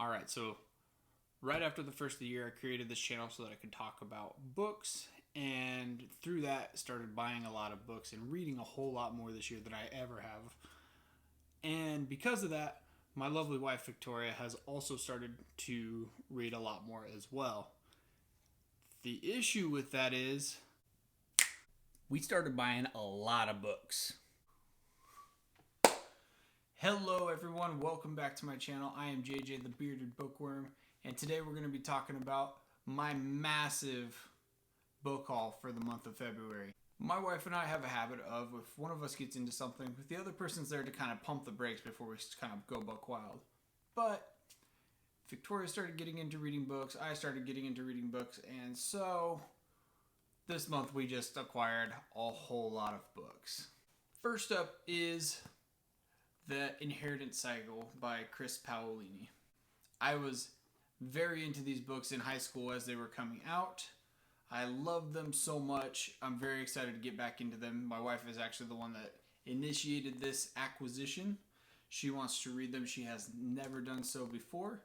Alright, so right after the first of the year, I created this channel so that I could talk about books, and through that, started buying a lot of books and reading a whole lot more this year than I ever have. And because of that, my lovely wife Victoria has also started to read a lot more as well. The issue with that is we started buying a lot of books. Hello everyone, welcome back to my channel. I am JJ the Bearded Bookworm, and today we're going to be talking about my massive book haul for the month of February. My wife and I have a habit of, if one of us gets into something, the other person's there to kind of pump the brakes before we kind of go buck wild. But Victoria started getting into reading books, I started getting into reading books, and so this month we just acquired a whole lot of books. First up is The Ender Saga by Chris Paolini. I was very into these books in high school as they were coming out. I loved them so much. I'm very excited to get back into them. My wife is actually the one that initiated this acquisition. She wants to read them. She has never done so before.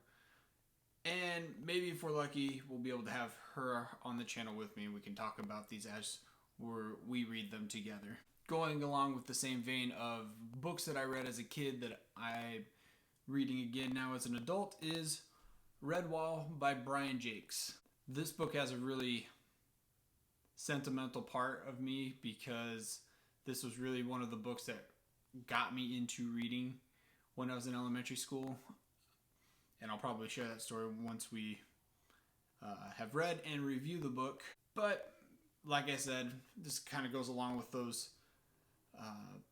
And maybe if we're lucky, we'll be able to have her on the channel with me and we can talk about these as we read them together. Going along with the same vein of books that I read as a kid that I'm reading again now as an adult is Redwall by Brian Jakes. This book has a really sentimental part of me because this was really one of the books that got me into reading when I was in elementary school. And I'll probably share that story once we have read and review the book. But like I said, this kind of goes along with those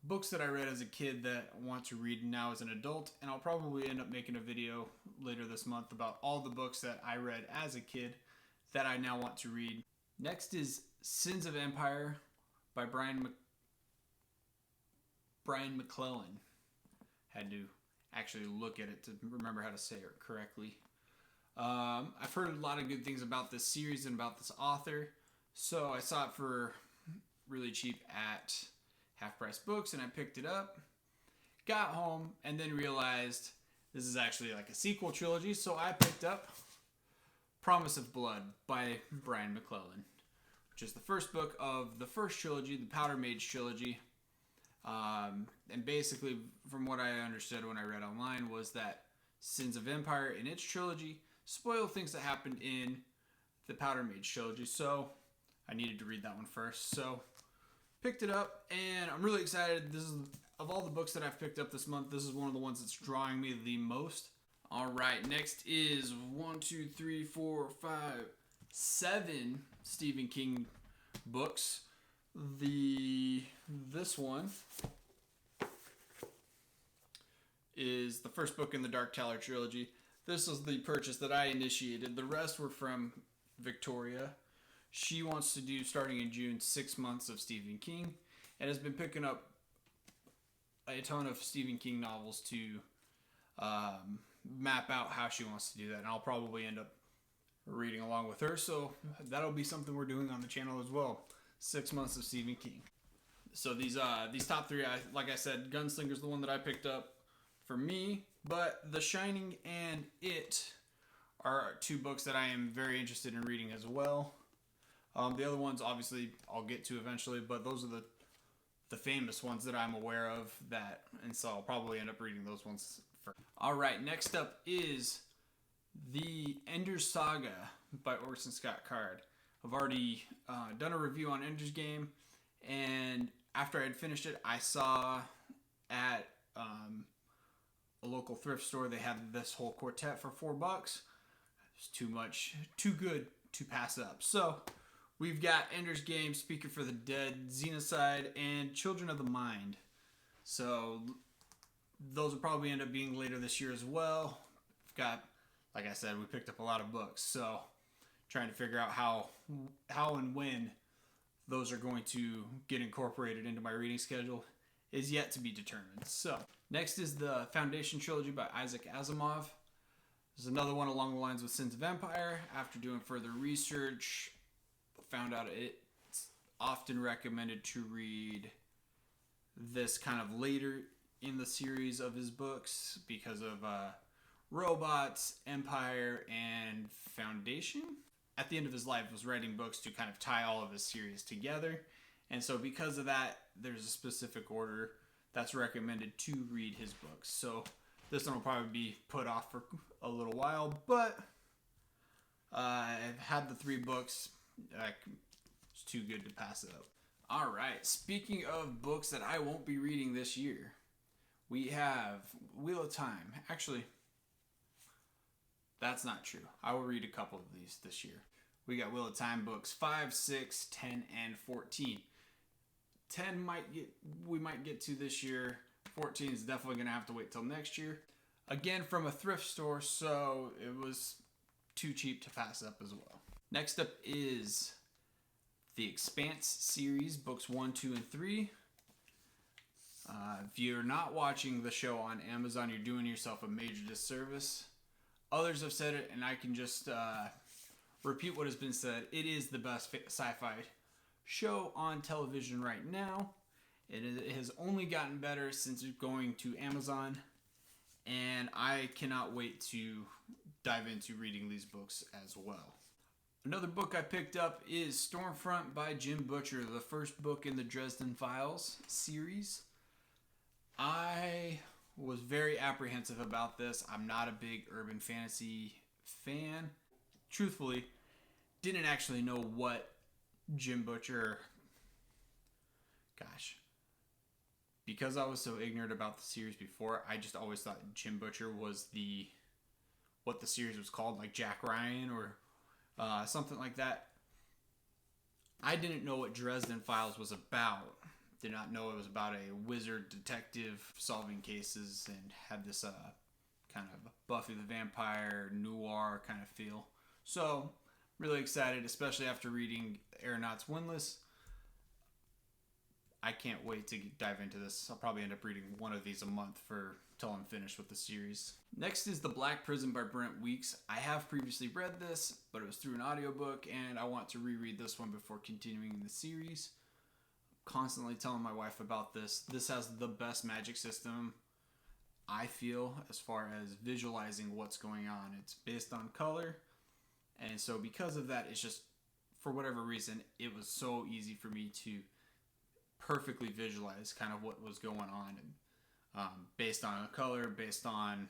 books that I read as a kid that I want to read now as an adult, and I'll probably end up making a video later this month about all the books that I read as a kid that I now want to read. Next is Sins of Empire by Brian McClellan. Had to actually look at it to remember how to say it correctly. I've heard a lot of good things about this series and about this author, so I saw it for really cheap at Half Price Books, and I picked it up, got home, and then realized this is actually like a sequel trilogy, so I picked up Promise of Blood by Brian McClellan, which is the first book of the first trilogy, the Powder Mage trilogy. And basically, from what I understood when I read online, was that Sins of Empire in its trilogy spoiled things that happened in the Powder Mage trilogy, so I needed to read that one first. So picked it up, and I'm really excited. This is, of all the books that I've picked up this month, this is one of the ones that's drawing me the most. Alright, next is 7 Stephen King books. This one is the first book in the Dark Tower trilogy. This was the purchase that I initiated. The rest were from Victoria. She wants to do, starting in June, 6 months of Stephen King, and has been picking up a ton of Stephen King novels to map out how she wants to do that. And I'll probably end up reading along with her, so that'll be something we're doing on the channel as well. 6 months of Stephen King. So these top three, like I said, Gunslinger's the one that I picked up for me, but The Shining and It are two books that I am very interested in reading as well. The other ones, obviously, I'll get to eventually, but those are the famous ones that I'm aware of, and so I'll probably end up reading those ones first. Alright, next up is The Ender Saga by Orson Scott Card. I've already done a review on Ender's Game, and after I had finished it, I saw at a local thrift store they had this whole quartet for $4. It's too much, too good to pass up. So we've got Ender's Game, Speaker for the Dead, Xenocide, and Children of the Mind. So those will probably end up being later this year as well. We've got, like I said, we picked up a lot of books, so trying to figure out how and when those are going to get incorporated into my reading schedule is yet to be determined. So next is the Foundation trilogy by Isaac Asimov. There's another one along the lines with Sins of Empire. After doing further research, found out it's often recommended to read this kind of later in the series of his books because of Robots, Empire, and Foundation. At the end of his life, was writing books to kind of tie all of his series together. And so because of that, there's a specific order that's recommended to read his books. So this one will probably be put off for a little while, but I've had the 3 books. It's too good to pass it up. All right, speaking of books that I won't be reading this year, we have Wheel of Time. Actually, that's not true. I will read a couple of these this year. We got Wheel of Time books 5, 6, 10, and 14. 10 we might get to this year. 14 is definitely going to have to wait till next year. Again, from a thrift store, so it was too cheap to pass up as well. Next up is the Expanse series, books 1, 2, and 3. If you're not watching the show on Amazon, you're doing yourself a major disservice. Others have said it, and I can just repeat what has been said. It is the best sci-fi show on television right now. It has only gotten better since going to Amazon, and I cannot wait to dive into reading these books as well. Another book I picked up is Stormfront by Jim Butcher, the first book in the Dresden Files series. I was very apprehensive about this. I'm not a big urban fantasy fan. Truthfully, didn't actually know what Jim Butcher... Because I was so ignorant about the series before, I just always thought Jim Butcher was what the series was called, like Jack Ryan or something like that. I didn't know what Dresden Files was about. Did not know it was about a wizard detective solving cases and had this kind of Buffy the Vampire noir kind of feel. So, really excited, especially after reading Aeronauts Windless. I can't wait to dive into this. I'll probably end up reading one of these a month till I'm finished with the series. Next is The Black Prison by Brent Weeks. I have previously read this, but it was through an audiobook, and I want to reread this one before continuing the series. Constantly telling my wife about this. This has the best magic system, I feel, as far as visualizing what's going on. It's based on color, and so because of that, it's just, for whatever reason, it was so easy for me to perfectly visualize kind of what was going on, and based on the color, based on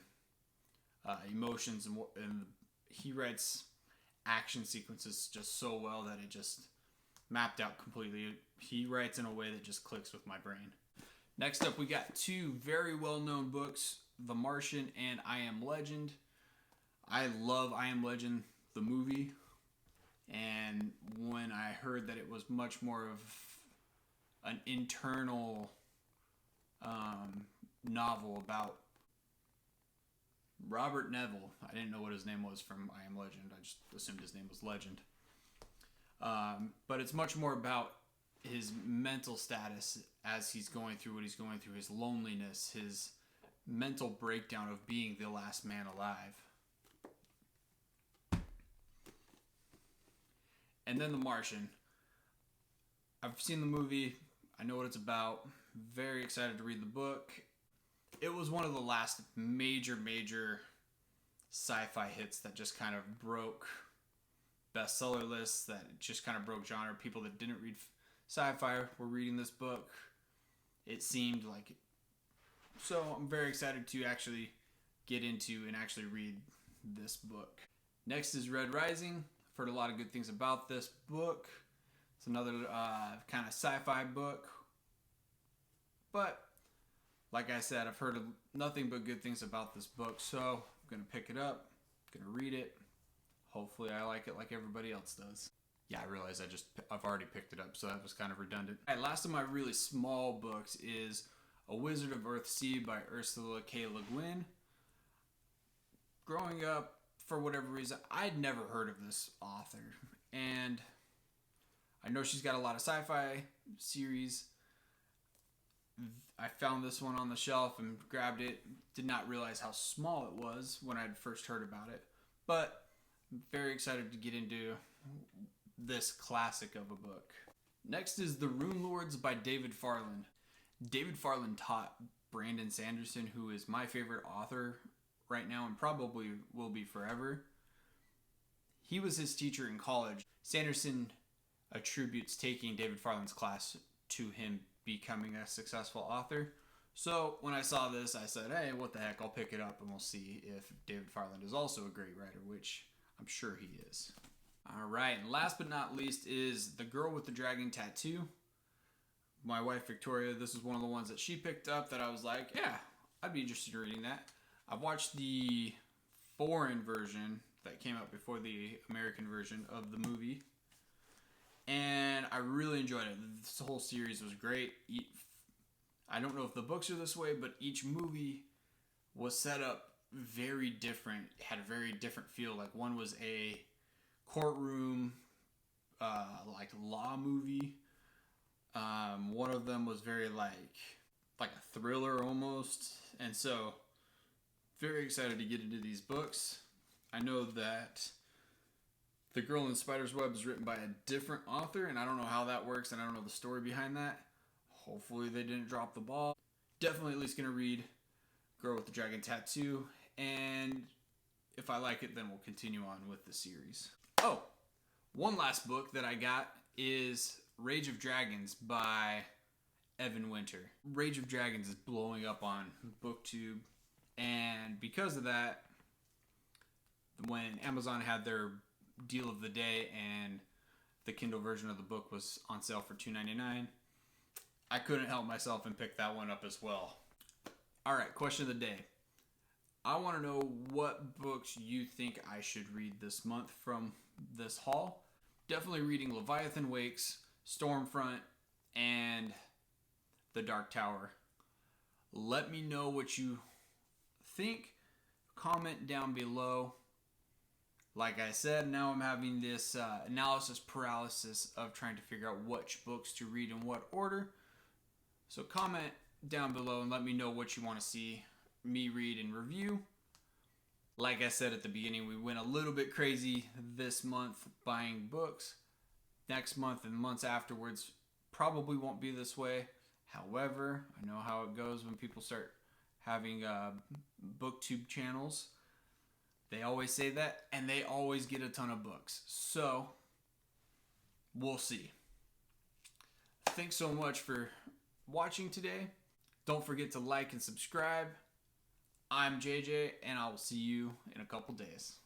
emotions, and he writes action sequences just so well that it just mapped out completely. He writes in a way that just clicks with my brain. Next up, we got 2 very well-known books, The Martian and I Am Legend. I love I Am Legend, the movie, and when I heard that it was much more of an internal novel about Robert Neville. I didn't know what his name was from I Am Legend. I just assumed his name was Legend. But it's much more about his mental status as he's going through what he's going through, his loneliness, his mental breakdown of being the last man alive. And then The Martian. I've seen the movie. I know what it's about. Very excited to read the book. It was one of the last major sci-fi hits that just kind of broke bestseller lists, that just kind of broke genre. People that didn't read sci-fi were reading this book, it seemed like. So I'm very excited to actually get into and actually read this book. Next is Red Rising. I've heard a lot of good things about this book. It's another kind of sci-fi book. But, like I said, I've heard nothing but good things about this book. So, I'm going to pick it up. I'm going to read it. Hopefully I like it like everybody else does. Yeah, I realize I've already picked it up, so that was kind of redundant. All right, last of my really small books is A Wizard of Earthsea by Ursula K. Le Guin. Growing up, for whatever reason, I'd never heard of this author. And I know she's got a lot of sci-fi series. I found this one on the shelf and grabbed it. Did not realize how small it was when I'd first heard about it. But I'm very excited to get into this classic of a book. Next is The Rune Lords by David Farland. David Farland taught Brandon Sanderson, who is my favorite author right now and probably will be forever. He was his teacher in college. Sanderson attributes taking David Farland's class to him becoming a successful author. So when I saw this, I said, hey, what the heck, I'll pick it up and we'll see if David Farland is also a great writer, which I'm sure he is. All right, and last but not least is The Girl with the Dragon Tattoo. My wife, Victoria, this is one of the ones that she picked up that I was like, yeah, I'd be interested in reading that. I've watched the foreign version that came out before the American version of the movie, and I really enjoyed it. This whole series was great. I don't know if the books are this way, but each movie was set up very different. It had a very different feel. Like one was a courtroom, like law movie. One of them was very like a thriller almost. And so very excited to get into these books. I know that The Girl in the Spider's Web is written by a different author, and I don't know how that works, and I don't know the story behind that. Hopefully they didn't drop the ball. Definitely at least going to read Girl with the Dragon Tattoo, and if I like it, then we'll continue on with the series. Oh, one last book that I got is Rage of Dragons by Evan Winter. Rage of Dragons is blowing up on BookTube, and because of that, when Amazon had their deal of the day and the Kindle version of the book was on sale for $2.99, I couldn't help myself and pick that one up as well. Alright, question of the day. I want to know what books you think I should read this month from this haul. Definitely reading Leviathan Wakes, Stormfront, and The Dark Tower. Let me know what you think. Comment down below. Like I said, now I'm having this analysis paralysis of trying to figure out which books to read in what order. So comment down below and let me know what you want to see me read and review. Like I said at the beginning, we went a little bit crazy this month buying books. Next month and months afterwards probably won't be this way. However, I know how it goes when people start having BookTube channels. They always say that, and they always get a ton of books. So, we'll see. Thanks so much for watching today. Don't forget to like and subscribe. I'm JJ, and I will see you in a couple days.